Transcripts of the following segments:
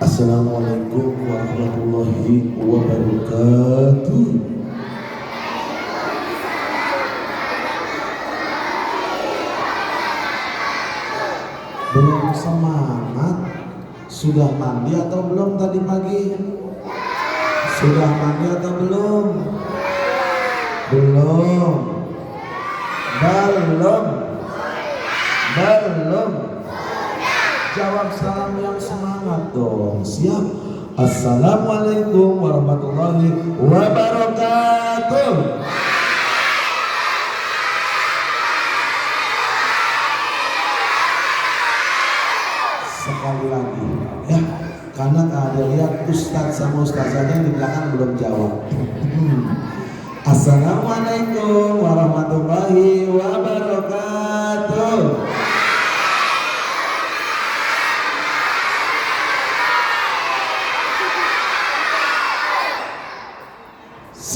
Assalamualaikum warahmatullahi wabarakatuh. Belum semangat? Sudah mandi atau belum tadi pagi? Sudah mandi atau belum? Belum. Belum. Jawab salam yang semangat dong. Siap? Assalamualaikum warahmatullahi wabarakatuh. Sekali lagi ya, karena ada lihat ustadz sama ustazahnya di belakang belum jawab. Assalamualaikum warahmatullahi wabarakatuh.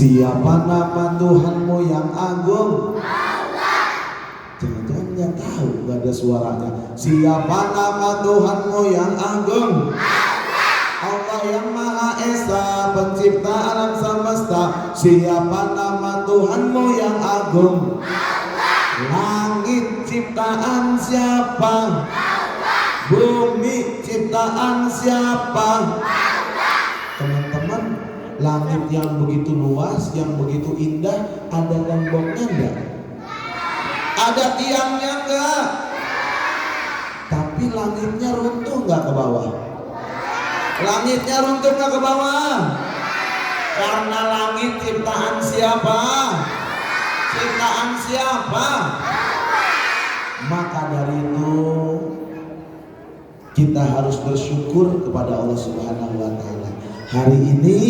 Siapa nama Tuhanmu yang agung? Allah. Jangan-jangan nggak tahu, nggak ada suaranya. Siapa nama Tuhanmu yang agung? Allah. Allah yang Maha Esa, pencipta alam semesta. Siapa nama Tuhanmu yang agung? Allah. Langit ciptaan siapa? Allah. Bumi ciptaan siapa? Allah. Teman-teman, langit yang begitu luas, yang begitu indah, ada gemboknya enggak? Ada tiangnya enggak? Tapi langitnya runtuh enggak ke bawah? Langitnya runtuh enggak ke bawah? Karena langit ciptaan siapa? Ciptaan siapa? Maka dari itu kita harus bersyukur kepada Allah Subhanahu wa taala. Hari ini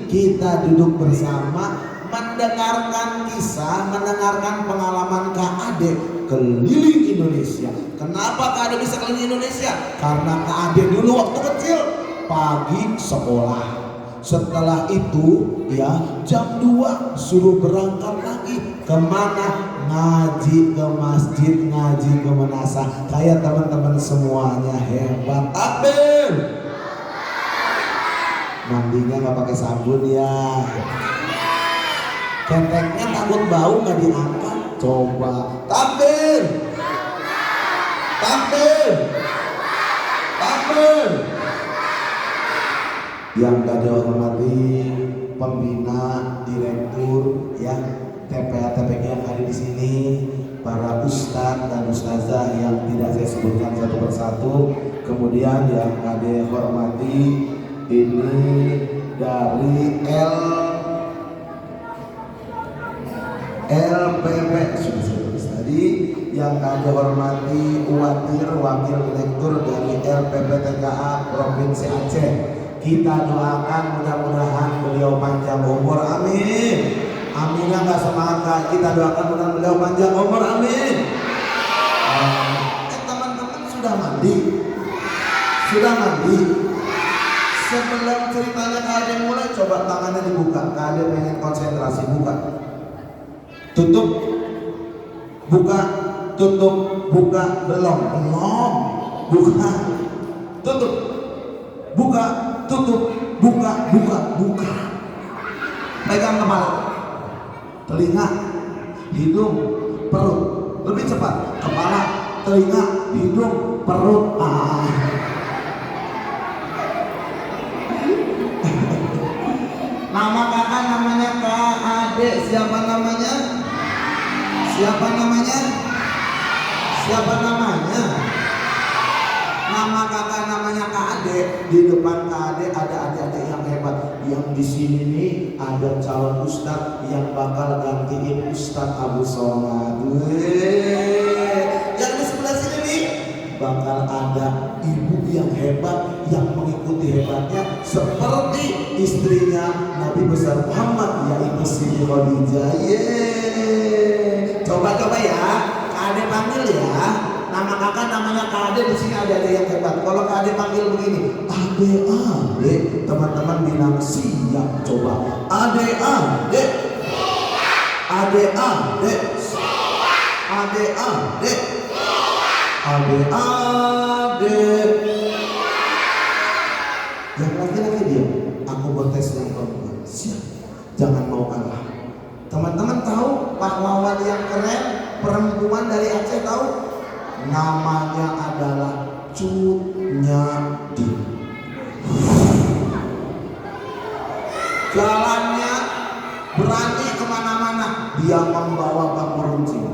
kita duduk bersama mendengarkan kisah, mendengarkan pengalaman Kak Ade keliling Indonesia. Kenapa Kak Ade bisa keliling Indonesia? Karena Kak Ade dulu waktu kecil pagi sekolah. Setelah itu ya jam 2 suruh berangkat lagi. Kemana? Ngaji ke masjid, ngaji ke madrasah. Kayak teman-teman semuanya hebat. Takbir. Mandinya nggak pakai sabun ya. Keteknya takut bau nggak diangkat. Coba. Takbir. Yang gak dihormati pembina, direktur, ya, TPA-TPG yang ada di sini, para ustadz dan ustazah yang tidak saya sebutkan satu persatu. Kemudian yang gak dihormati ini dari LPP sudah saya tulis tadi, yang kami hormati Uwatir, wakil direktur dari LPP TKA Provinsi Aceh. Kita doakan mudah-mudahan beliau panjang umur, amin. Aminnya nggak semangat, kita doakan mudah-mudahan beliau panjang umur, amin. Teman-teman sudah mandi? Sudah mandi? Sebelum ceritanya Kak Ade mulai, coba tangannya dibuka. Kak Ade pengen konsentrasi, buka. Tutup. Buka. Tutup. Buka. Belum. Buka. Tutup. Buka. Tutup. Buka. Buka. Pegang kepala. Telinga. Hidung. Perut. Lebih cepat. Kepala. Telinga. Hidung. Perut. Nama kakak namanya Kak Ade. Siapa namanya? Nama kakak namanya Kak Ade. Di depan Kak Ade ada adik-adik yang hebat. Yang di sini nih ada calon ustadz yang bakal gantiin Ustadz Abu Somad. Yang di sebelah sini nih bakal ada ibu yang hebat yang mengikuti hebatnya seperti istrinya Nabi besar Muhammad, yaitu Siti Khadijah. Coba ya, Kak Ade panggil ya. Nama kakak namanya Kak Ade, di sini ada yang hebat. Kalau Kak Ade panggil begini, Ade, teman-teman bilang siap. Coba, Ade. Yang laki-laki diam. Aku bertes yang perempuan. Siap. Jangan mau kalah. Teman-teman tahu pahlawan yang keren perempuan dari Aceh tahu? Namanya adalah Cut Nyadi. Jalannya berani kemana-mana. Dia membawa bambu runcing.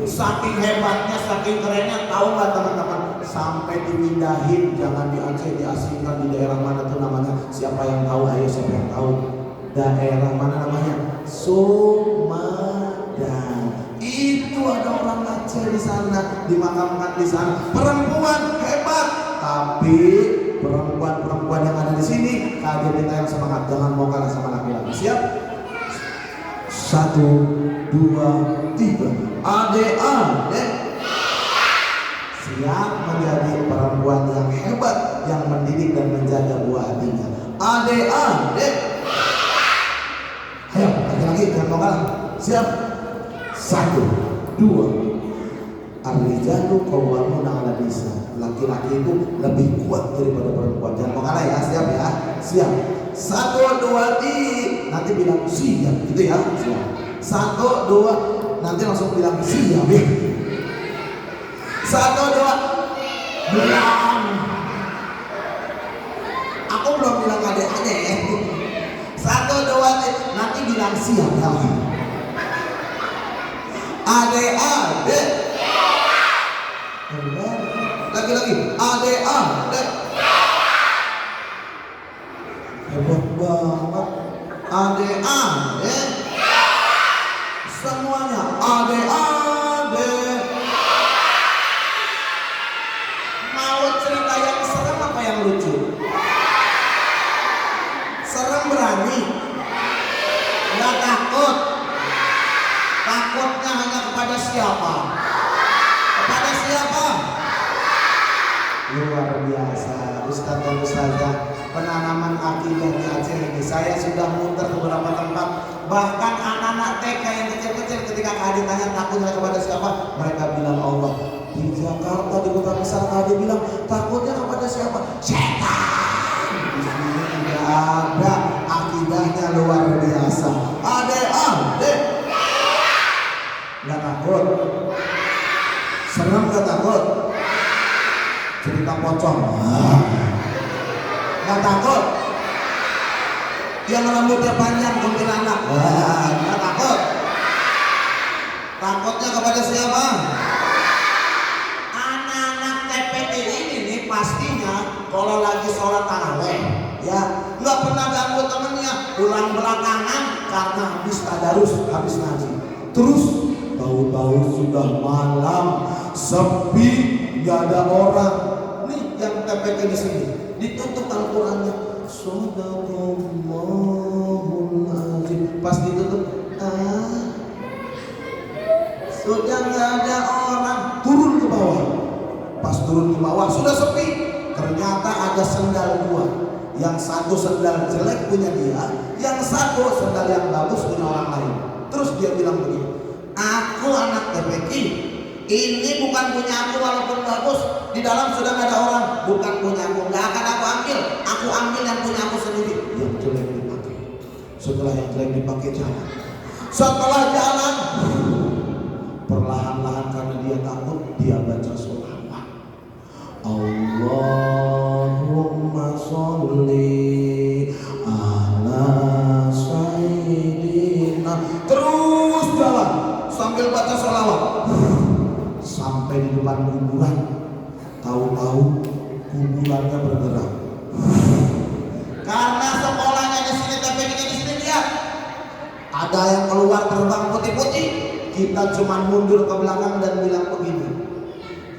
Saking hebatnya, saking kerennya, tahu nggak teman-teman? Sampai dipindahin, jangan di Aceh, diasingkan di daerah mana tuh namanya? Siapa yang tahu? Ayo, siapa yang tahu? Daerah mana namanya? Sumedang. Itu ada orang Aceh di sana, dimakamkan di sana. Perempuan hebat, tapi perempuan-perempuan yang ada di sini, kalian kita yang semangat, jangan mau kalah sama laki-laki. Siap? 1, 2, 3. Adik-adik siap menjadi perempuan yang hebat, yang mendidik dan menjaga buah hatinya. Adik-adik, ayo laki-laki jangan mau kalah. Siap? 1, 2. Ar-rijalu qawwamuna 'ala nisa. Laki-laki itu lebih kuat daripada perempuan. Jangan mau kalah ya. Siap ya? Siap. 1, 2, 3. Nanti bilang siap gitu ya. Siap. 1, 2. Nanti langsung bilang siap ya. 1, 2. Bilang. Aku belum bilang adek-adek ya. 1, 2, 3. Nanti bilang siap ya. Adek-adek. Lagi-lagi. Adek-adek. Hebat banget. Adek-adek. Semuanya adek-adek. Mau cerita yang serem apa yang lucu? Serem berani? Nggak takut? Takutnya hanya kepada siapa? Kepada siapa? Luar biasa, Ustaz dan Ustazah. Penanaman akidah di Aceh ini saya sudah muter ke beberapa tempat. Bahkan anak-anak TK yang kecil-kecil ketika Kak tanya takutnya kepada siapa, mereka bilang Allah. Di Jakarta, di kota besar, Kak bilang takutnya kepada siapa? Setan. Di sini tidak ada, akidahnya luar biasa. Adek-adek nggak takut? Serem nggak takut? Cerita pocong nggak takut? Yang rambutnya panjang kuntilanak nggak takut? Takutnya kepada siapa? Anak-anak TPT ini nih pastinya kalau lagi sholat taraweh ya nggak pernah ganggu temennya, pulang belakangan karena habis tadarus, habis ngaji. Terus tahu-tahu sudah malam, sepi, nggak ada orang. Nih yang TPK di sini ditutup Al-Qur'annya. Shadaqallahul azim. Pas ditutup, sudah nggak ada orang. Turun ke bawah. Pas turun ke bawah sudah sepi. Ternyata ada sendal dua. Yang satu sendal jelek punya dia, yang satu sendal yang bagus punya orang lain. Terus dia bilang begini, aku anak TPK, ini bukan punya aku walaupun bagus, di dalam sudah gak ada orang, bukan punya aku, gak akan aku ambil yang punya aku sendiri. Yang jelek dipakai. Setelah yang jelek dipakai jalan. Setelah jalan, perlahan-lahan karena dia takut, dia baca sholawat. Allahumma sholli ala sayyidina. Terus jalan sambil baca sholawat sampai di depan kuburan. Tahu-tahu kuburannya bergerak. Karena sekolahnya di sini, TPK di sini, lihat ada yang keluar terbang putih-putih. Kita cuma mundur ke belakang dan bilang begini,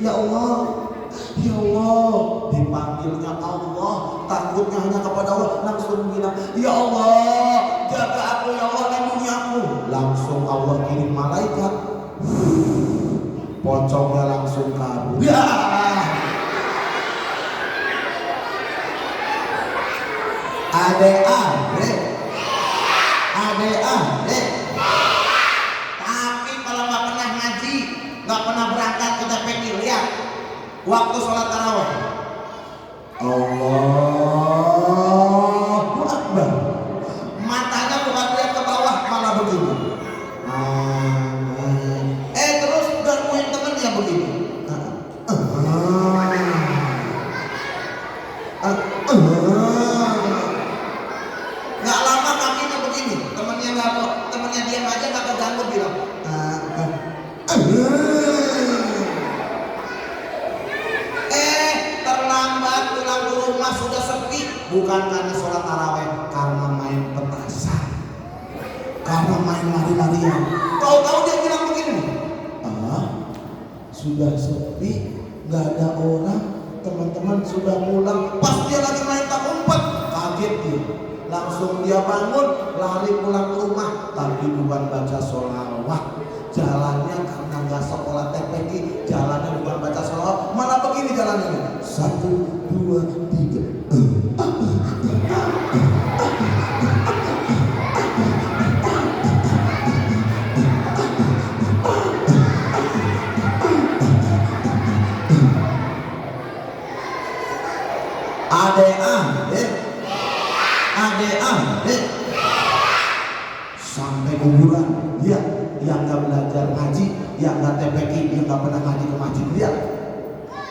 ya Allah, ya Allah. Dipanggilnya Allah, takutnya hanya kepada Allah. Langsung bilang, ya Allah, jaga aku, ya Allah, lindungi aku. Langsung Allah kirim malaikat, pocongnya langsung kabur. Ya, adek-adek. Tapi kalau nggak pernah ngaji, nggak pernah berangkat ke TPK, lihat waktu sholat tarawih, Allah Nggak lama kakinya begini, temennya diam aja nggak keganggu bilang terlambat pulang ke rumah sudah sepi, bukan karena sholat taraweh, karena main petasan, karena main lari-larian. Tahu-tahu dia bilang begini, sudah sepi, nggak ada orang, teman-teman sudah pulang. Pas dia lagi main tak umpet, kaget dia, langsung dia bangun, lari pulang ke rumah, tapi bukan baca sholawat. Jalannya karena nggak sekolah TPQ, jalannya bukan baca sholawat, malah begini jalannya, 1, 2, 3. Adek sampai kuburan dia yang nggak belajar ngaji, yang nggak TPQ, yang nggak pernah ngaji ke masjid, dia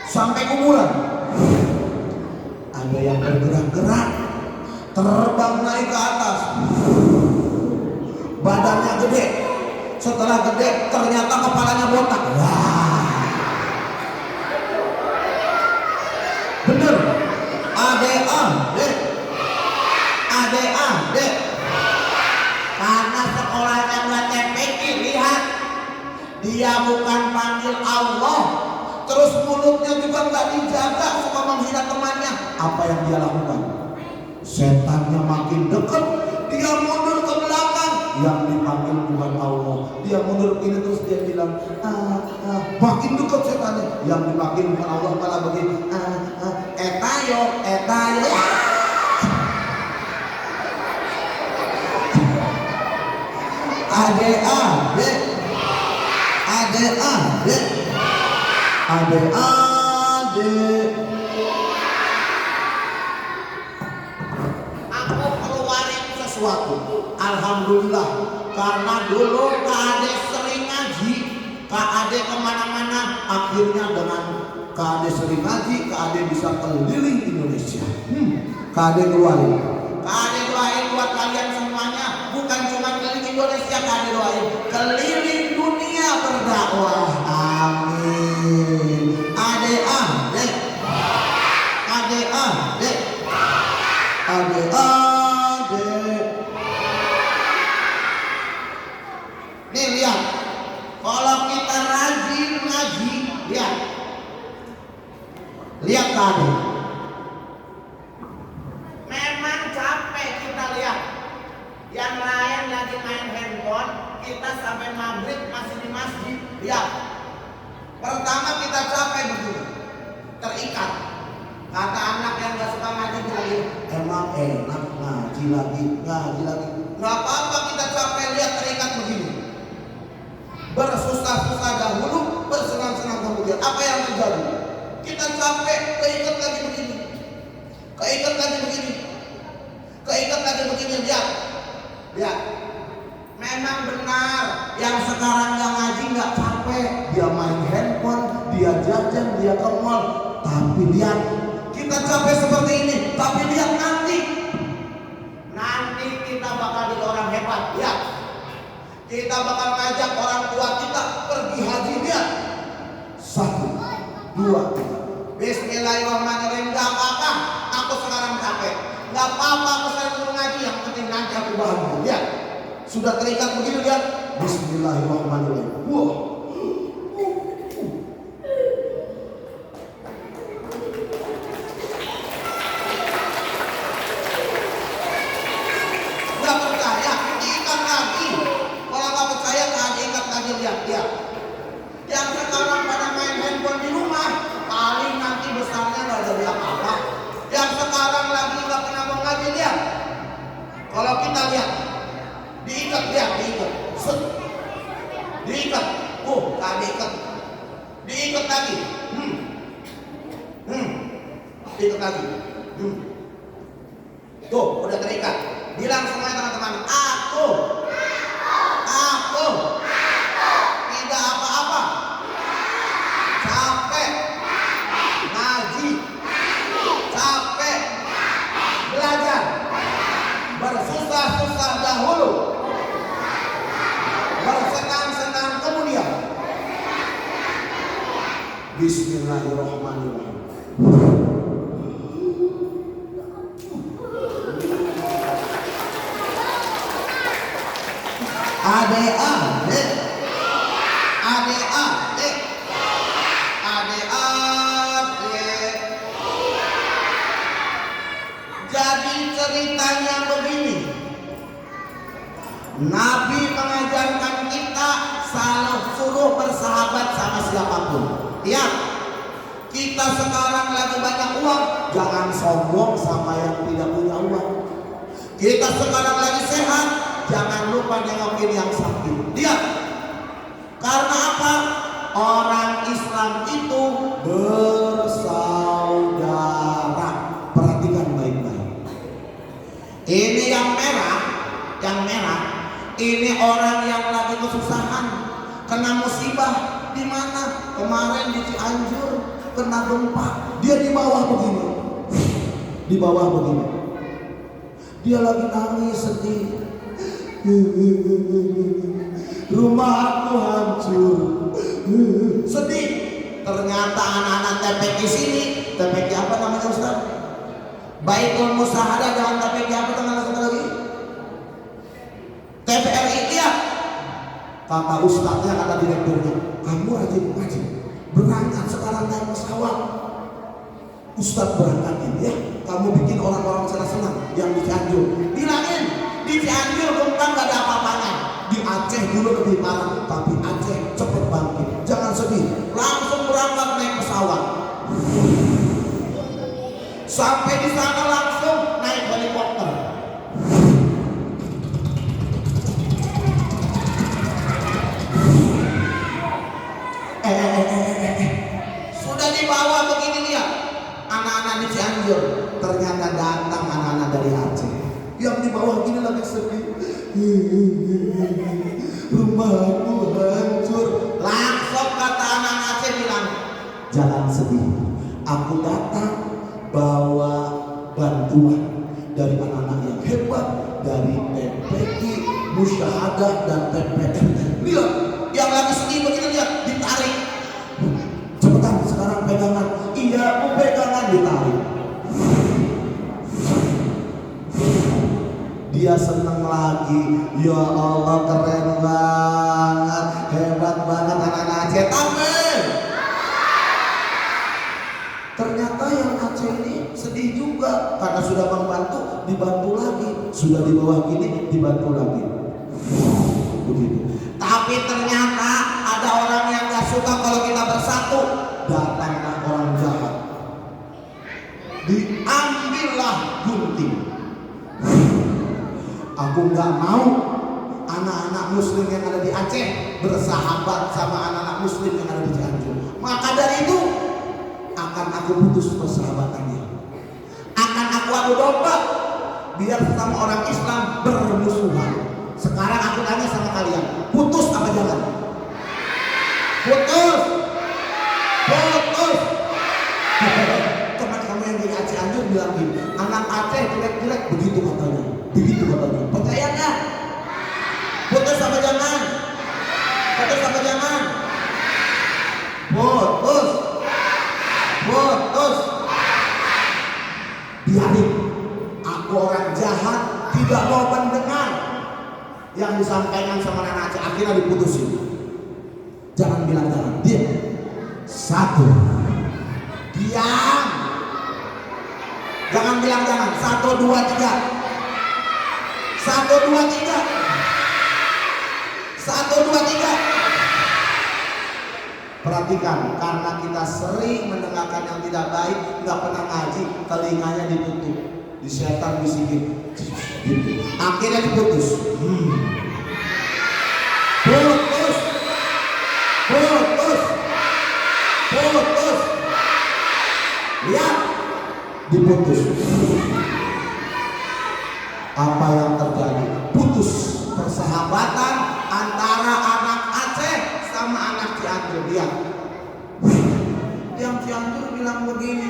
sampai kuburan. Ada yang bergerak-gerak, terbang naik ke atas, badannya gede, setelah gede ternyata kepalanya botak. Bener, adek karena sekolahnya nggak TPQ, lihat dia bukan panggil Allah, terus mulutnya juga nggak dijaga, suka menghina temannya. Apa yang dia lakukan? Setannya makin dekat, dia mundur ke belakang, yang dipanggil bukan Allah, dia mundur ini terus dia bilang makin dekat setannya, yang dipanggil bukan Allah, malah begini etayo. Adek aku keluarin sesuatu. Alhamdulillah, karena dulu Kak Ade sering ngaji, Kak Ade kemana-mana, akhirnya dengan Kak Ade sering ngaji, Kak Ade bisa keliling Indonesia. Kak Ade keluarin, Kak Ade doain buat kalian semuanya, bukan cuma keliling Indonesia, Kak Ade doain keliling dunia berdakwah. Amin. Adek. Nih lihat, kalau kita rajin ngaji, lihat tadi. Memang capek kita lihat. Yang lain lagi main handphone, kita sampai maghrib masih di masjid. Lihat. Pertama kita capek begini, terikat. Kata anak yang gak suka ngaji bilang, emang enak ngaji lagi. Gak apa-apa kita capek, lihat terikat begini. Bersusah-susah dahulu, bersenang-senang kemudian. Apa yang terjadi? Kita capek, keikat lagi begini. Lihat. Memang benar, yang sekarang yang ngaji gak capek. Dia main handphone, dia jajan, dia ke mall. Tapi lihat, kita capek seperti ini, tapi lihat nanti kita bakal jadi orang hebat. Lihat, kita bakal ngajak orang tua kita pergi haji. Lihat, 1, 2, 3. Bismillahirrahmanirrahim. Gak apa-apa, aku sekarang capek. Gak apa-apa, aku sekarang ngaji. Yang penting nanti aku bahagia. Lihat, sudah terikat begini, lihat. Bismillahirrahmanirrahim. Wah. Gak percaya, diikat lagi. Kalau gak percaya, ingat lagi, lihat. Yang sekarang pada main handphone di rumah, paling nanti besarnya gak jadi apa-apa. Yang sekarang lagi gak pernah mau ngaji, lihat. Kalau kita lihat, diikat. Set. Diikat. Diikat. Diikat lagi. Diikat lagi. Tuh, udah terikat. Bilang semuanya teman-teman, aku tidak apa-apa. Capek ngaji. Capek Bismillahirrahmanirrahim. Adik-adik, adik-adik, adik-adik. Jadi ceritanya begini. Nabi mengajarkan kita selalu suruh bersahabat sama siapapun. Ya, kita sekarang lagi banyak uang, jangan sombong sama yang tidak punya uang. Kita sekarang lagi sehat, jangan lupa nengokin yang sakit. Lihat, karena apa? Orang Islam itu bersaudara. Perhatikan baik-baik. Ini yang merah, ini orang yang lagi kesusahan, kena musibah. Di mana? Kemarin di Cianjur kena gempa. Dia di bawah begini, di bawah begini. Dia lagi nangis sedih. Rumahku hancur, sedih. Ternyata anak-anak TPQ sini, TPQ apa namanya Ustaz? Baitul Musahadah dengan TPQ apa namanya lagi? TPRI. Iya. Kata ustadznya, kata direkturnya, kamu rajin ngaji, berangkat sekarang naik pesawat. Ustadz berangkatin ya, kamu bikin orang-orang senang yang di Cianjur. Bilangin, di Cianjur gempa gak ada apa-apanya. Di Aceh dulu lebih parah, tapi Aceh cepet bangkit. Jangan sedih, langsung berangkat naik pesawat. Sampai di sana langsung naik helikopter. Sudah dibawa begini dia, anak-anak di Cianjur. Ternyata datang anak-anak dari Aceh. Yang di bawah gini lagi sedih. Rumahku hancur. Langsung kata anak Aceh bilang, jangan sedih, aku datang bawa bantuan dari anak-anak yang hebat, dari TPQ, Musyahadah dan TPR. Lihat, yang lagi sedih begini lihat, ditarik. Cepetan sekarang pegangan. Iya, aku pegangan, ditarik. Dia seneng lagi. Ya Allah, keren banget, hebat banget anak-anak Aceh. Amin. Ternyata yang Aceh ini sedih juga karena sudah membantu, dibantu lagi. Sudah di bawah gini, dibantu lagi. Begitu. Tapi ternyata ada orang yang gak suka kalau kita bersatu. Datanglah orang jahat, diambillah gunting. Aku gak mau anak-anak muslim yang ada di Aceh bersahabat sama anak-anak muslim yang ada di Cianjur. Maka dari itu akan aku putus persahabatannya. Akan aku adu domba biar sama orang Islam bermusuhan. Sekarang aku tanya sama kalian, putus apa jangan? Putus. Putus. Teman kamu yang di Aceh Cianjur bilang gini, anak Aceh jelek-jelek, begitu katanya. Begitu katanya. Percaya nggak? Putus apa jangan? Putus apa jangan? Putus. Putus. Biarin. Aku orang jahat, tidak mau mendengar yang disampaikan sama anak Aceh. Akhirnya diputusin. Jangan bilang jangan. Diam. Satu. Diam. Jangan bilang jangan. 1, 2, 3. 1, 2, 3. 1, 2, 3. Perhatikan, karena kita sering mendengarkan yang tidak baik, nggak pernah ngaji, telinganya ditutup, di setan bisikin, gitu. Akhirnya diputus. Putus, putus, putus. Lihat, diputus. Apa yang terjadi? Putus persahabatan antara anak Aceh sama anak Cianjur. Lihat, yang Cianjur bilang begini,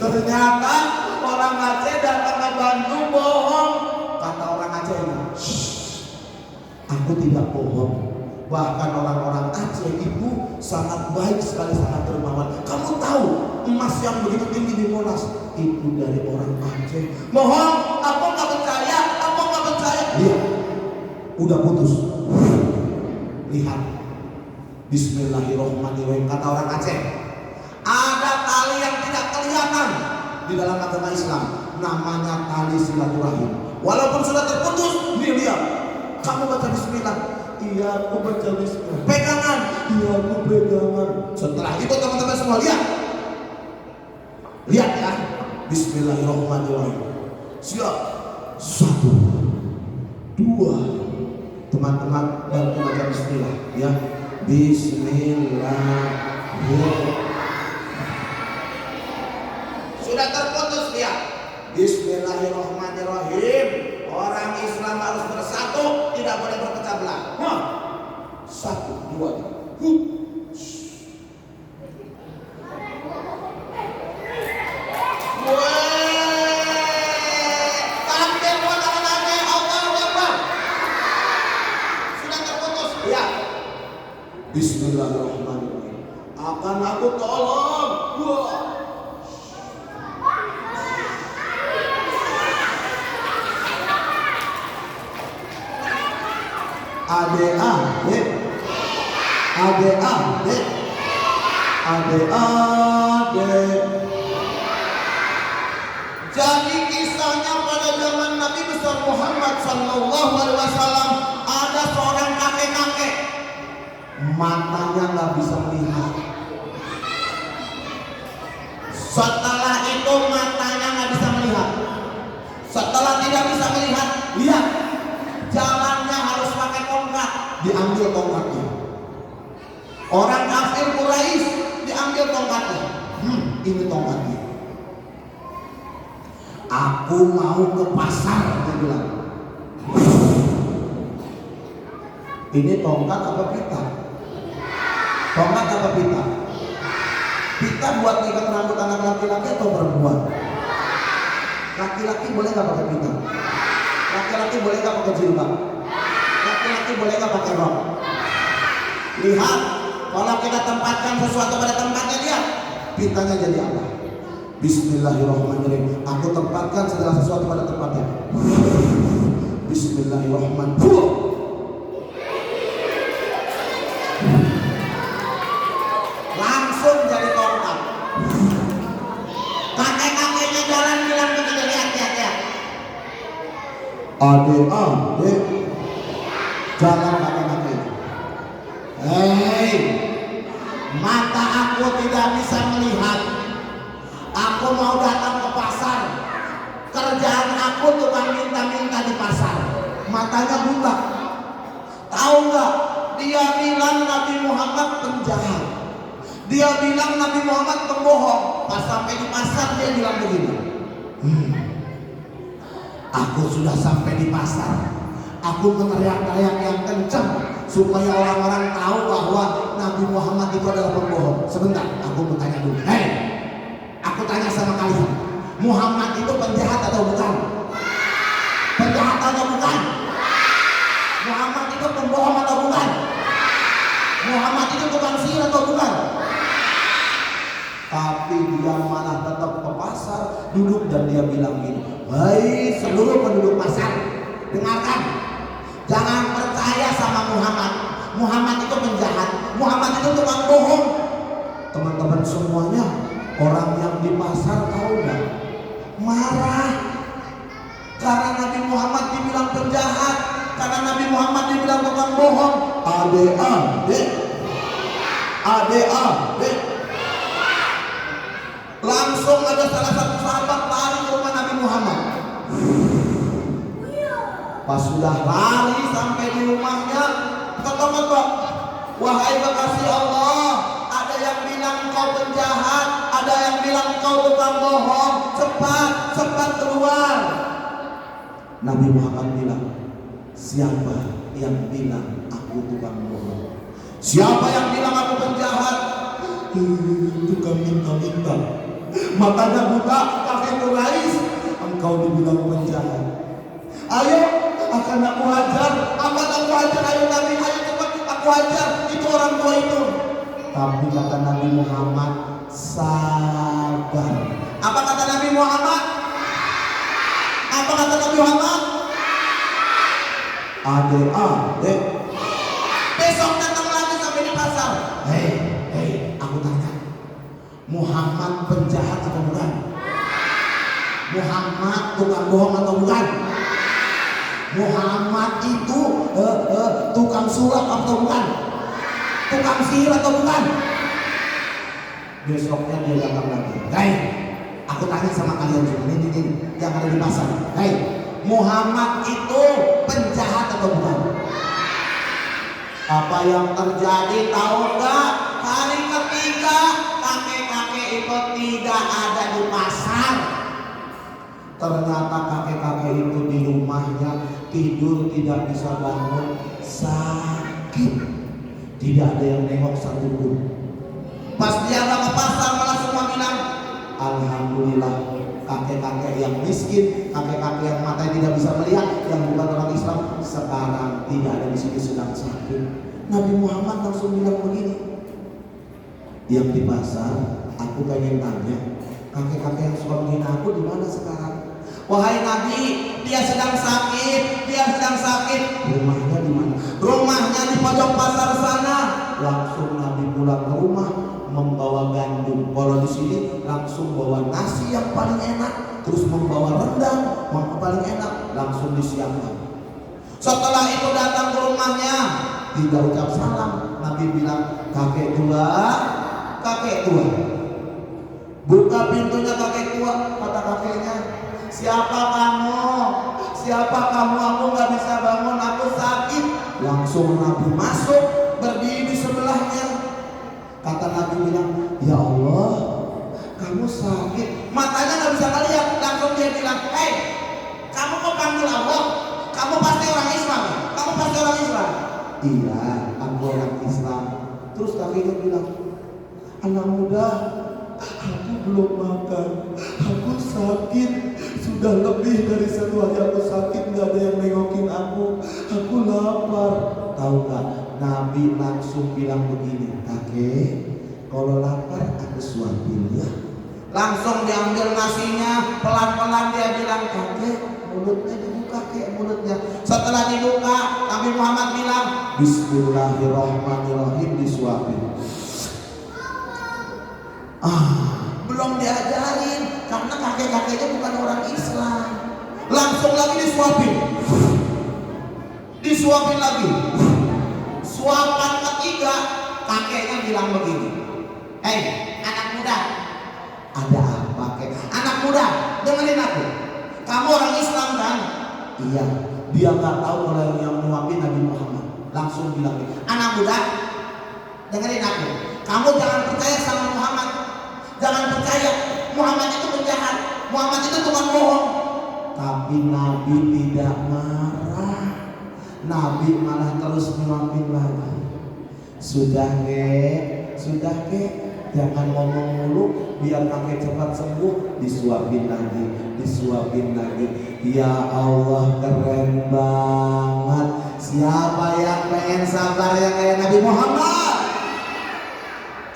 ternyata orang Aceh datang ke Bandung bohong. Kata orang Aceh, aku tidak bohong. Bahkan orang-orang Aceh itu sangat baik sekali, sangat dermawan. Kamu tahu emas yang begitu tinggi di Monas itu dari orang Aceh. Mohon, apa nggak percaya? Apa nggak percaya? Lihat, udah putus. Lihat, Bismillahirrahmanirrahim. Kata orang Aceh, ada tali yang tidak kelihatan di dalam agama Islam, namanya tali silaturahim. Walaupun sudah terputus, nih lihat, kamu baca Bismillah. Iya, aku baca Bismillah. Pegangan. Iya, aku pegangan. Setelah itu teman-teman semua lihat. Lihat ya. Bismillahirrahmanirrahim. Siap. 1, 2. Teman-teman bantu baca Bismillah ya. Bismillahirrahmanirrahim. Sudah terputus dia. Bismillahirrahmanirrahim. Orang Islam harus bersatu, tidak boleh berpecah belah. 1, 2, 3. Sudah terputus. Ya. Bismillahirrahmanirrahim. Akan aku tolong. Adik-adik, adik-adik, adik-adik. Jadi kisahnya pada zaman Nabi besar Muhammad Sallallahu Alaihi Wasallam, ada seorang kakek-kakek, matanya nggak bisa melihat. Setelah itu matanya nggak bisa melihat. Setelah tidak bisa melihat, lihat, jalannya harus pakai tongkat, diambil tongkatnya. Orang kafir Quraisy diambil tongkatnya. Ini tongkatnya. Aku mau ke pasar, dia bilang. Ini tongkat apa pita? Tongkat apa pita? Pita buat ikat rambut anak laki-laki atau perempuan? Laki-laki boleh nggak pakai pita? Laki-laki boleh nggak pakai jilbab? Laki-laki boleh nggak pakai rok? Lihat, kalau kita tempatkan sesuatu pada tempatnya, lihat pitanya jadi apa? Bismillahirrahmanirrahim. Aku tempatkan segala sesuatu pada tempatnya. Bismillahirrahmanirrahim. Langsung jadi tongkat. Kakek-kakeknya jalan bilang begitu, lihat. Adik-adik, jalan kakek-kakek. Hei, mata aku tidak bisa melihat. Aku mau datang ke pasar. Kerjaan aku tukang minta-minta di pasar. Matanya buta. Tahu nggak? Dia bilang Nabi Muhammad penjahat. Dia bilang Nabi Muhammad pembohong. Pas sampai di pasar dia bilang begini. Aku sudah sampai di pasar. Aku meneriak-teriak yang kencang supaya orang-orang tahu bahwa Nabi Muhammad itu adalah pembohong. Sebentar, aku mau tanya dulu. Hei, aku tanya sama kalian, Muhammad itu penjahat atau bukan? Penjahat atau bukan? Muhammad itu pembohong atau bukan? Muhammad itu tukang sihir atau bukan? Tapi dia malah tetap ke pasar, duduk dan dia bilang gini, "Hai seluruh penduduk pasar, dengarkan, jangan percaya sama Muhammad. Muhammad itu penjahat, Muhammad itu tukang bohong." Teman-teman semuanya, orang yang di pasar tahu nggak? Marah karena Nabi Muhammad dibilang penjahat, karena Nabi Muhammad dibilang tukang bohong. Adik-adik, adik-adik. Langsung ada salah satu sahabat lari ke rumah Nabi Muhammad. Pas sudah lari sampai di rumahnya, ketok-ketok. Wahai kekasih Allah, ada yang bilang kau penjahat, ada yang bilang kau tukang bohong. Cepat, cepat keluar. Nabi Muhammad bilang, siapa yang bilang aku tukang bohong? Siapa yang bilang aku penjahat? Tukang minta-minta. Matanya buta, kakek Quraisy. Engkau dibilang penjahat. Ayo, akan aku hajar. Ayo Nabi, ayo cepat aku hajar. Itu orang tua itu. Tapi kata Nabi Muhammad, sabar. Apa kata Nabi Muhammad? Apa kata Nabi Muhammad? Adek. Besok datang lagi sampai di pasar. Hei, aku tanya, Muhammad penjahat atau bukan? Muhammad tukang bohong atau bukan? Muhammad itu tukang sulap atau bukan? Tukang sihir atau bukan? Besoknya dia datang lagi. Hei, aku tanya sama kalian semua ini yang ada di pasar. Hei, Muhammad itu penjahat atau bukan? Apa yang terjadi tahu nggak? Hari ketiga kakek-kakek itu tidak ada di pasar. Ternyata kakek-kakek itu di rumahnya tidur tidak bisa bangun, sakit. Tidak ada yang nengok satupun. Pas dia ke pasar malah semua bilang, alhamdulillah, kakek-kakek yang miskin, kakek-kakek yang matanya tidak bisa melihat, yang bukan orang Islam, sekarang tidak ada di sini sedang sakit. Nabi Muhammad langsung bilang begini, yang di pasar, aku pengen tanya, kakek-kakek yang suka menghina aku di mana sekarang? Wahai Nabi, dia sedang sakit. Rumahnya di mana? Rumahnya di pojok pasar sana. Langsung Nabi pulang ke rumah membawa gandum. Kalau di sini langsung bawa nasi yang paling enak, terus membawa rendang yang paling enak, langsung disiapkan. Setelah itu datang ke rumahnya, tidak ucap salam. Nabi bilang, kakek tua. Buka pintunya kakek tua. Kata kakeknya, siapa kamu? Aku nggak bisa bangun, aku sakit. Langsung Nabi masuk, berdiri di sebelahnya. Kata Nabi bilang, ya Allah, kamu sakit. Matanya nggak bisa ngeliat. Langsung dia bilang, hei, kamu kok panggil Allah? Kamu pasti orang Islam. Iya, aku orang Islam. Terus kakeknya bilang, anak muda, aku belum makan, aku sakit. Sudah lebih dari 1 hari aku sakit, gak ada yang nengokin aku lapar. Tahu gak, Nabi langsung bilang begini, kakek, kalau lapar aku suapin ya. Langsung diambil nasinya, pelan-pelan dia bilang, kakek, mulutnya dibuka, mulutnya. Setelah dibuka, Nabi Muhammad bilang, Bismillahirrahmanirrahim, disuapin. Belum diajarin karena kakek-kakeknya bukan orang Islam. Langsung lagi disuapin lagi. Suapan ketiga, kakeknya bilang begini, hei anak muda, ada apa kek? Anak muda, dengerin aku, kamu orang Islam kan? Iya. Dia nggak tahu kalau yang nyuapin Nabi Muhammad. Langsung bilang, anak muda, dengerin aku, kamu jangan percaya sama Muhammad. Jangan percaya, Muhammad itu penjahat, Muhammad itu tukang bohong. Tapi Nabi tidak marah. Nabi malah terus nyuapin lagi. Sudah kek, jangan ngomong mulu, biar kakek cepat sembuh. Disuapin lagi. Ya Allah, keren banget. Siapa yang pengen sabar yang kayak Nabi Muhammad?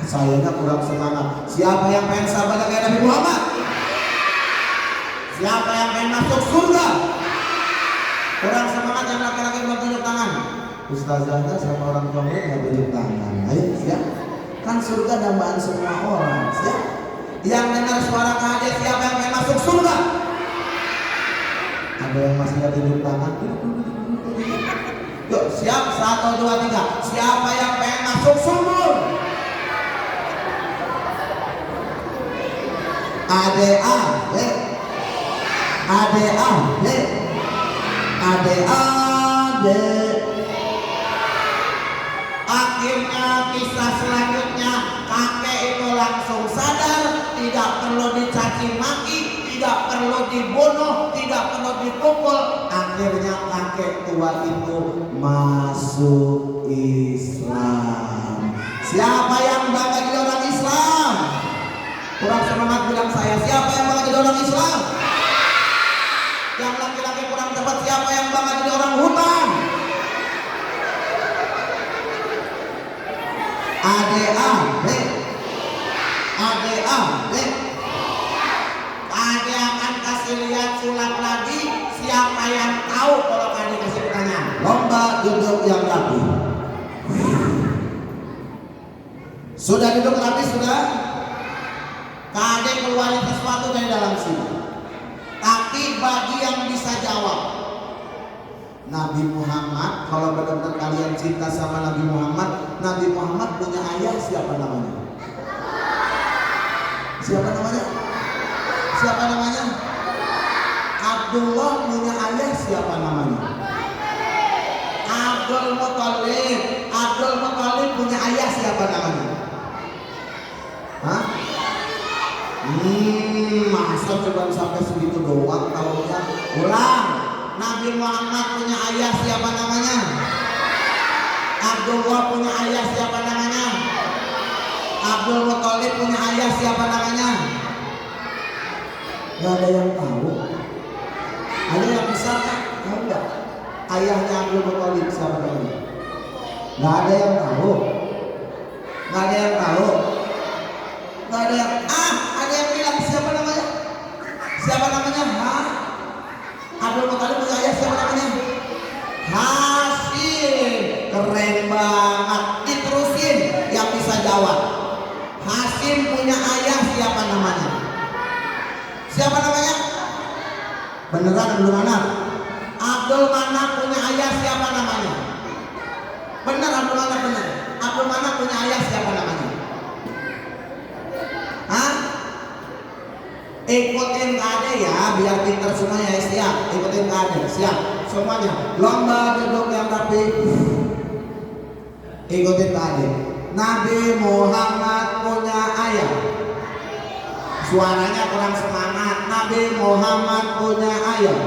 Sayanya kurang semangat. Siapa yang pengen sabar kayak Nabi Muhammad? Siapa yang pengen masuk surga? Kurang semangat yang laki-laki bertunjuk tangan. Ustazahnya sama orang tua murid nggak tunjuk tangan. Ayo siap. Kan surga dambaan semua orang. Siap. Yang dengar suara kades, siapa yang pengen masuk surga? Ada yang masih nggak tunjuk tangan? Yuk siap, 1, 2, 3. Siapa yang pengen masuk sumur? Ade. Akhirnya kisah selanjutnya, kakek itu langsung sadar, tidak perlu dicaci maki, tidak perlu dibunuh, tidak perlu dipukul. Akhirnya kakek tua itu masuk Islam. Siapa yang bangga jadi orang Islam? Kurang semangat bilang saya. Siapa yang bangga jadi orang Islam? Yang laki-laki kurang cepat, siapa yang bangga jadi orang hutan? Ade. kasih lihat sulap lagi. Siapa yang tahu kalau kalian kasih pertanyaan? Lomba duduk yang rapi. Sudah duduk rapi sudah? Kalian keluarin sesuatu dari dalam sini. Tapi bagi yang bisa jawab, Nabi Muhammad, kalau benar-benar kalian cinta sama Nabi Muhammad punya ayah siapa namanya? Siapa namanya? Siapa namanya? Abdullah punya ayah siapa namanya? Abdul Muthalib. Abdul Muthalib punya ayah siapa namanya? Hah? Masa coba sampai segitu doang tahunya? Ulang. Nabi Muhammad punya ayah siapa namanya? Abdullah punya ayah siapa namanya? Abdul Muthalib punya ayah siapa namanya? Gak ada yang tahu. Ada yang bisa kan? Tahu nggak? Ayahnya Abdul Muthalib siapa namanya? Gak ada yang tahu. Gak ada yang tahu. Gak ada yang ada yang bilang siapa namanya? Siapa namanya? Abdul Muthalib punya ayah siapa namanya? Hasyim. Keren banget. Diterusin yang bisa jawab. Hasyim punya ayah siapa namanya? Siapa namanya? Beneran Abdul Manaf? Abdul Manaf punya ayah siapa namanya? Bener Abdul Manaf bener. Abdul Manaf punya ayah siapa namanya? Hah? Ikutin kade ya biar pinter semua ya. Siap. Ikutin kade. Siap semuanya. Lomba duduk yang rapi. Ikutin kade. Nabi Muhammad punya ayah. Suaranya kurang semangat. Nabi Muhammad punya ayah.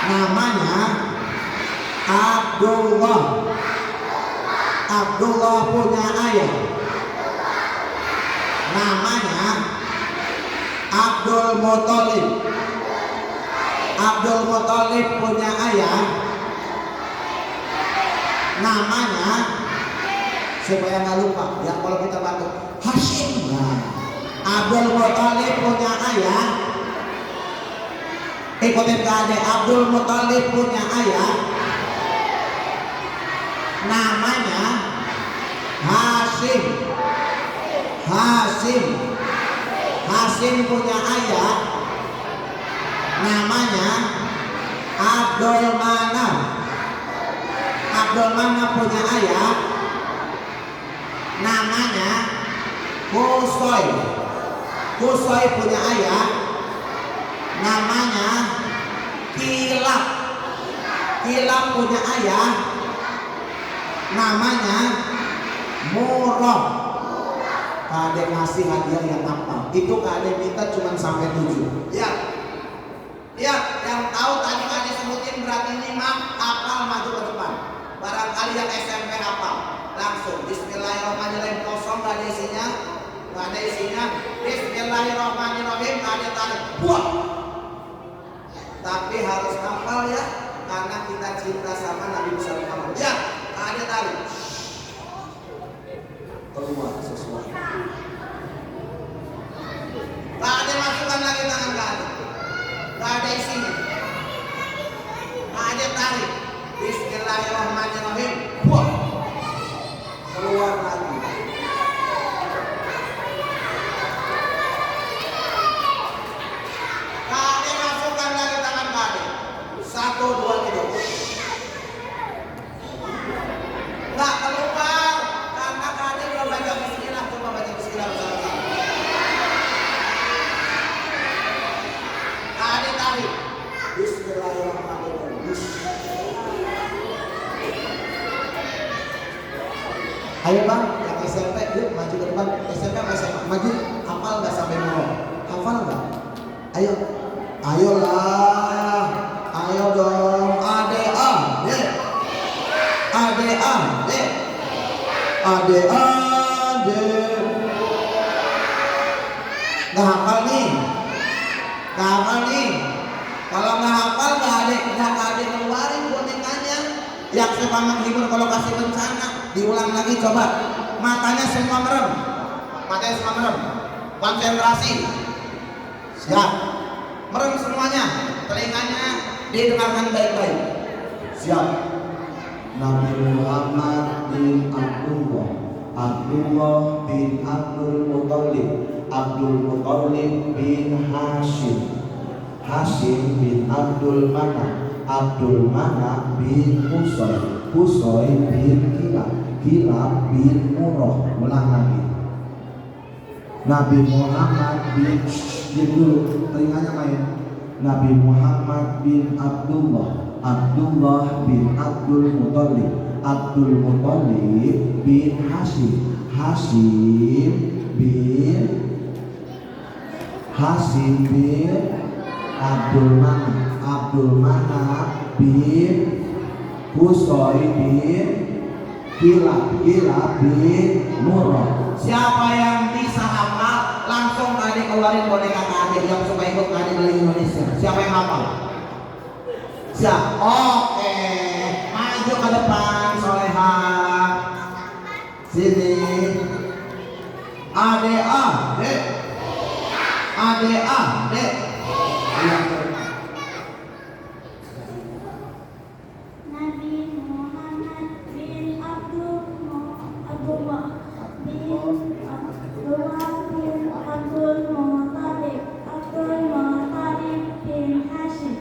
Namanya Abdullah. Abdullah punya ayah. Namanya Abdul Muthalib. Abdul Muthalib punya ayah. Namanya, supaya nggak lupa ya kalau kita bantu, Hasyim. Nah, Abdul Muthalib punya ayah. Ikutin kade. Abdul Muthalib punya ayah. Namanya Hasyim. Hasyim. Hasyim punya ayah. Namanya Abdul Manaf. Abdul Manaf punya ayah. Namanya Qusay. Qusay punya ayah. Namanya Kilab. Kilab punya ayah. Namanya Murrah. Kade ngasih hadiah yang apa? Itu kade minta cuma sampai 7. Ya. Ya, yang tahu tadi kade sebutin berarti 5, hafal maju ke depan. Barangkali yang SMP hafal, langsung Bismillahirrahmanirrahim. Kosong gak ada isinya. Gak ada isinya. Bismillahirrahmanirrahim. Gak ada tarik. Buah. Tapi harus hafal ya, karena kita cinta sama Nabi Muhammad. Ya, gak ada tarik. Keluar sesuatu. Gak ada masukkan lagi tangan gak ada. Gak ada isinya. Gak ada tarik. Bismillahirrahmanirrahim. Buah. Keluar lagi. Kade masukkan lagi tangan kade. 1, 2, 3. Nggak keluar karena kade belum baca bismillah. Coba baca bismillah bersama-sama. Kade tarik. Bismillahirrahmanirrahim. Ayo bang, yang SMP yuk maju ke depan. SMP apa SMA? Maju. Hafal nggak sampai mau? Hafal nggak? Ayo, ayolah, ayo dong. Ade, ade, ade, ade, ade, ade. Nggak hafal nih? Nggak hafal nih? Kalau nggak hafal nggak ada keluarin bonekanya. Yang suka menghibur kalau kasih bencana. Diulang lagi coba. Matanya semua merem. Matanya semua merem. Konsentrasi. Siap. Merem semuanya, telinganya didengarkan baik-baik. Siap. Nabi Muhammad bin Abdullah, Abdullah bin Abdul Muttalib, Abdul Muttalib bin Hashim, Hashim bin Abdul Manaf, Abdul Manaf bin Qusay, Qusay bin Kilab, Kilab bin Murrah. Ulang lagi. Nabi Muhammad bin dulu telinganya main. Nabi Muhammad bin Abdullah, Abdullah bin Abdul Muttalib, Abdul Muttalib bin Hashim, Hashim bin Abdul Manaf, Abdul Manaf bin Qusay bin Kilab, Kilab bin Murrah. Siapa yang bisa hafal langsung tadi keluarin boneka adik yang suka ikut adik dari Indonesia. Siapa yang hafal? Siap. Oke, maju ke depan Soleha. Sini. Ade ade. Ade ade. Nabi Muhammad bin Abdullah bin Abdul Muttalib, Abdul Muttalib bin Hashim,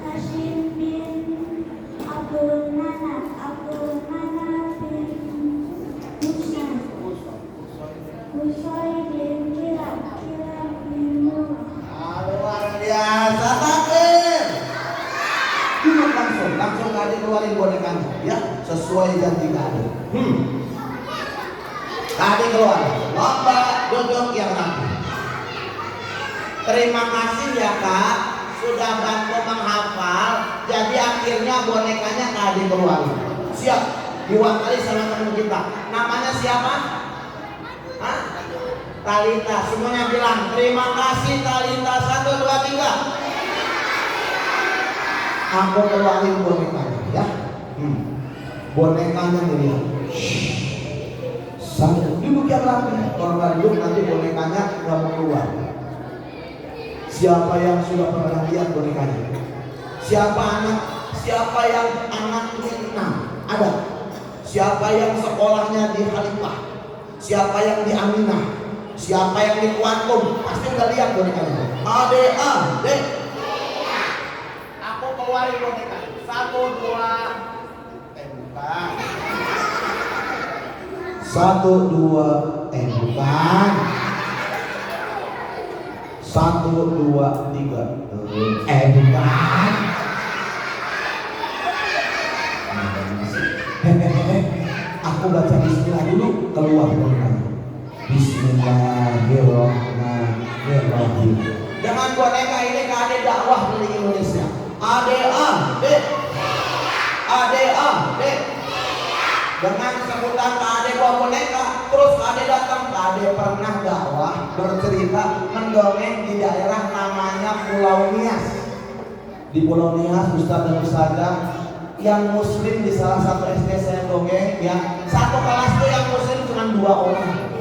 Hashim bin Abdul Manaf, Abdul Manaf bin Qusay, Qusay bin Kilab, Kilab bin Murrah. Luar biasa, takbir. Duduk langsung tadi keluarin bonekanya ya, sesuai janji tadi. Tadi keluar, lomba duduk yang rapi. Terima kasih ya Kak, sudah bantu menghafal. Jadi akhirnya bonekanya tadi keluar. Siap, diwakili sama teman kita. Namanya siapa? Hah? Talita. Semuanya bilang terima kasih Talita. 1, 2, 3. Aku keluarin bonekanya ya. Bonekanya dilihat. Duduk yang rapi. Kalau nggak duduk nanti bonekanya nggak mau keluar. Siapa yang sudah pernah lihat bonekanya? Siapa yang anaknya 6? Ada. Siapa yang sekolahnya di Khalifah? Siapa yang di Aminah? Siapa yang di Kuantum? Pasti udah lihat bonekanya. Ade. Aku keluarin boneka. 1, 2. Bukan. 1, 2. Bukan. 1, 2, 3. Bukan. Aku baca bismillah dulu, keluar bonekanya. Bismillahirrahmanirrahim. Dengan boneka ini Ade dakwah di Indonesia. Ade. Dengan sebutan Ade bawa boneka, terus Ade datang. Ade pernah dakwah bercerita mendongeng di daerah namanya Pulau Nias. Di Pulau Nias Ustaz dan Ustazah yang muslim di salah satu SD saya dongeng ya. Satu kelas itu yang muslim cuma 2 orang.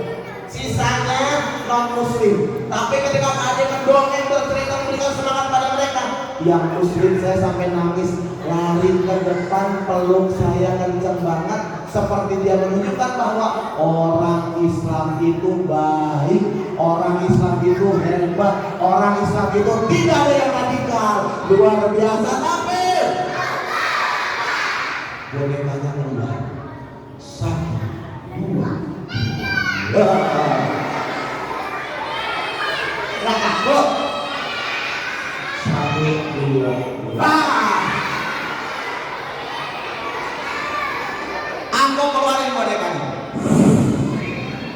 Sisanya non muslim. Tapi ketika Ade mendongeng bercerita memberikan semangat pada mereka, yang muslim saya sampai nangis, lari ke depan peluk saya kencang banget, seperti dia menunjukkan bahwa orang Islam itu baik, orang Islam itu hebat, orang Islam itu tidak ada yang radikal. Luar biasa. Tapi bonekanya keluar. 1, 2. Takut. 1, 2. Aku keluarin bonekanya.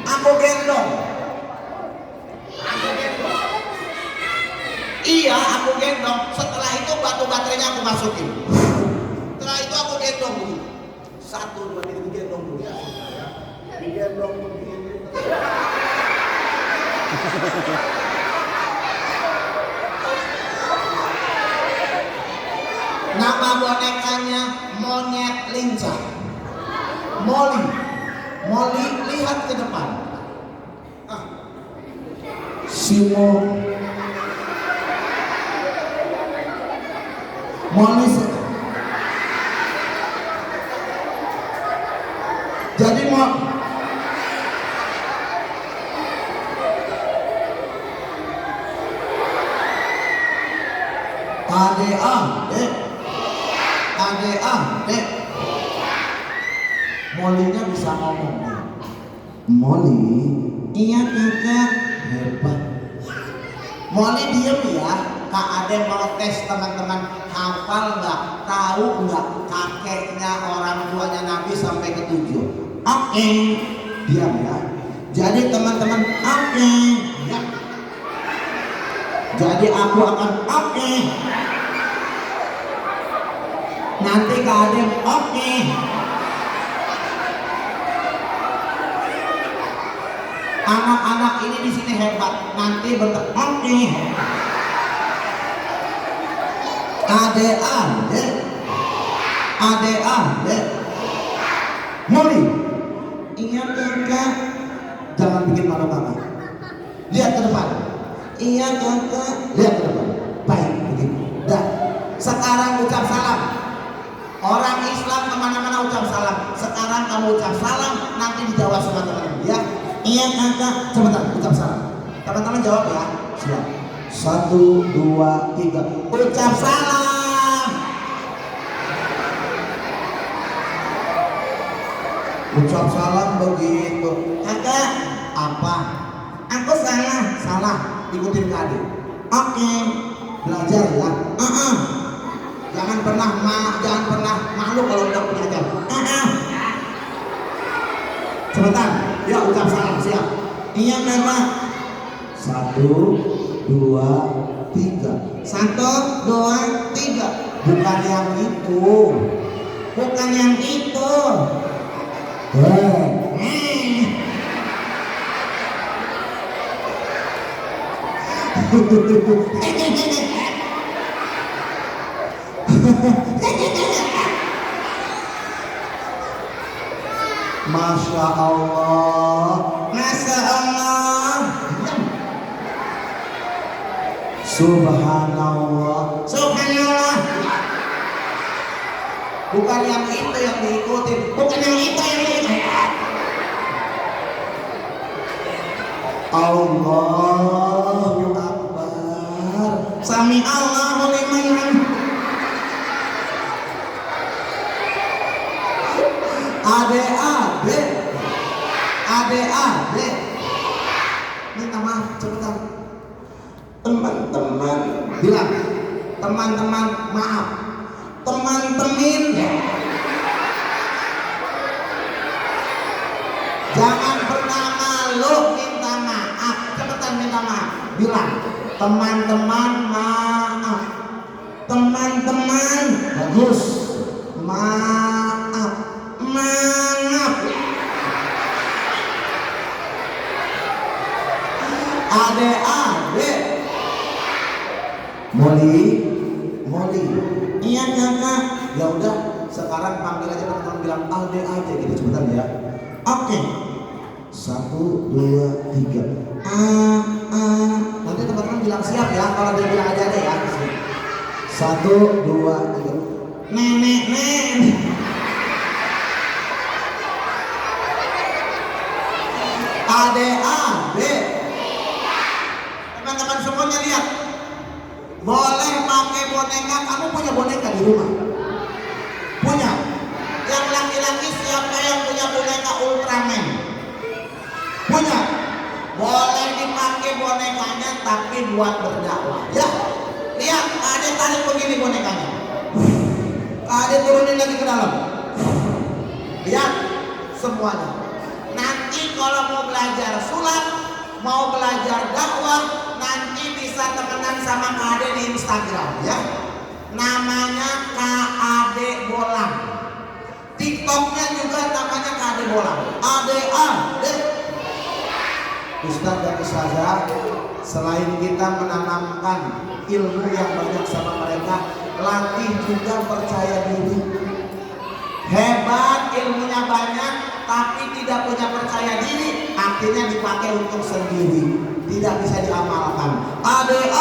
Aku gendong. Iya, aku gendong. Setelah itu batu baterainya aku masukin. Setelah itu aku gendong dulu. 1, 2, 3 digendong dulu ya. Digendong begini. Nama bonekanya monyet lincah. Molly lihat ke depan. Simo Moli jadi mau adek Molinya bisa ngomong nih. Moli, iya kakak, hebat. Moli diem ya. Kak Ade protes teman-teman, hafal nggak, tahu nggak kakeknya orang tuanya Nabi sampai ke-7? Oke, diam ya. Jadi teman-teman, oke, ya. Jadi aku akan oke. Nanti Kak Ade oke. Anak-anak ini di sini hebat. Nanti oke. Adek. Moli, ingat kakak, jangan bikin malu kakak. Lihat ke depan. Iya kakak, lihat ke depan. Baik, begitu. Dah. Sekarang ucap salam. Orang Islam kemana-mana ucap salam. Sekarang kamu ucap salam, nanti dijawab sama teman-teman. Ya. Iya kakak, sebentar ucap salam. Teman-teman jawab ya. Siap. 1, 2, 3. Ucap salam. Ucap salam begitu. Kakak, apa? Aku salah. Ikutin Kak Ade. Oke, belajar ya. Jangan pernah malu kalau udah belajar. Sebentar, ya ucap salam, siap. Iya kakak. 1, 2, 3. 1, 2, 3. Bukan yang itu. Masya Allah. Subhanallah. Bukan yang itu yang diikutin. Allahu Akbar. Sami Allahu liman hamdah. Adek. Minta maaf cepetan. Teman-teman bilang, teman-teman maaf. Teman-temin jangan pernah malu minta maaf. Cepetan minta maaf. Bilang, teman-teman maaf. Teman-teman bagus. Maaf. Adek. Moli. Iya kakak. Ya udah, sekarang panggil aja teman-teman, bilang Alde aja gitu sebentar ya. Oke. 1, 2, 3. Nanti teman-teman bilang siap ya. Kalau dia bilang aja deh ya. 1, 2, 3. Nenek. Adek. Teman-teman semuanya lihat. Boleh pakai boneka. Kamu punya boneka di rumah? Punya? Yang laki-laki siapa yang punya boneka Ultraman? Punya? Boleh dipakai bonekanya tapi buat berdakwah ya. Lihat, Ade tarik begini bonekanya. Ade turunin lagi ke dalam. Lihat semuanya. Nanti kalau mau belajar sulap, mau belajar dakwah, nanti bisa temenan sama Kak Ade di Instagram ya. Namanya Kak Ade Bolang. TikToknya juga namanya Kak Ade Bolang. Ade. Ustaz dan Ustazah, selain kita menanamkan ilmu yang banyak sama mereka, latih juga percaya diri. Hebat, ilmunya banyak, tapi tidak punya percaya diri, akhirnya dipakai untuk sendiri, tidak bisa diamalkan. Adek.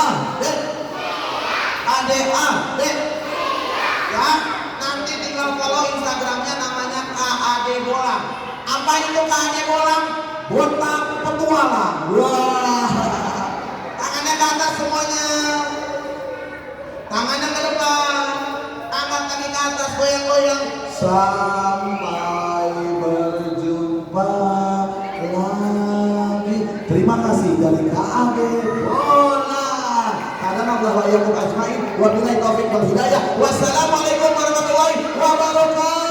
Ya, nanti tinggal follow Instagramnya namanya KAD Bolang. Apa itu KAD Bolang? Botak petualang. Wah, tangannya ke atas semuanya, tangannya ke depan, angkat kaki ke atas, goyang-goyang. Sampai berjumpa lagi. Terima kasih dari KAD Bolang. Karena Allah wa iyyakum ajmain. Wabillahi taufiq wal hidayah. Wassalamualaikum warahmatullahi wabarakatuh.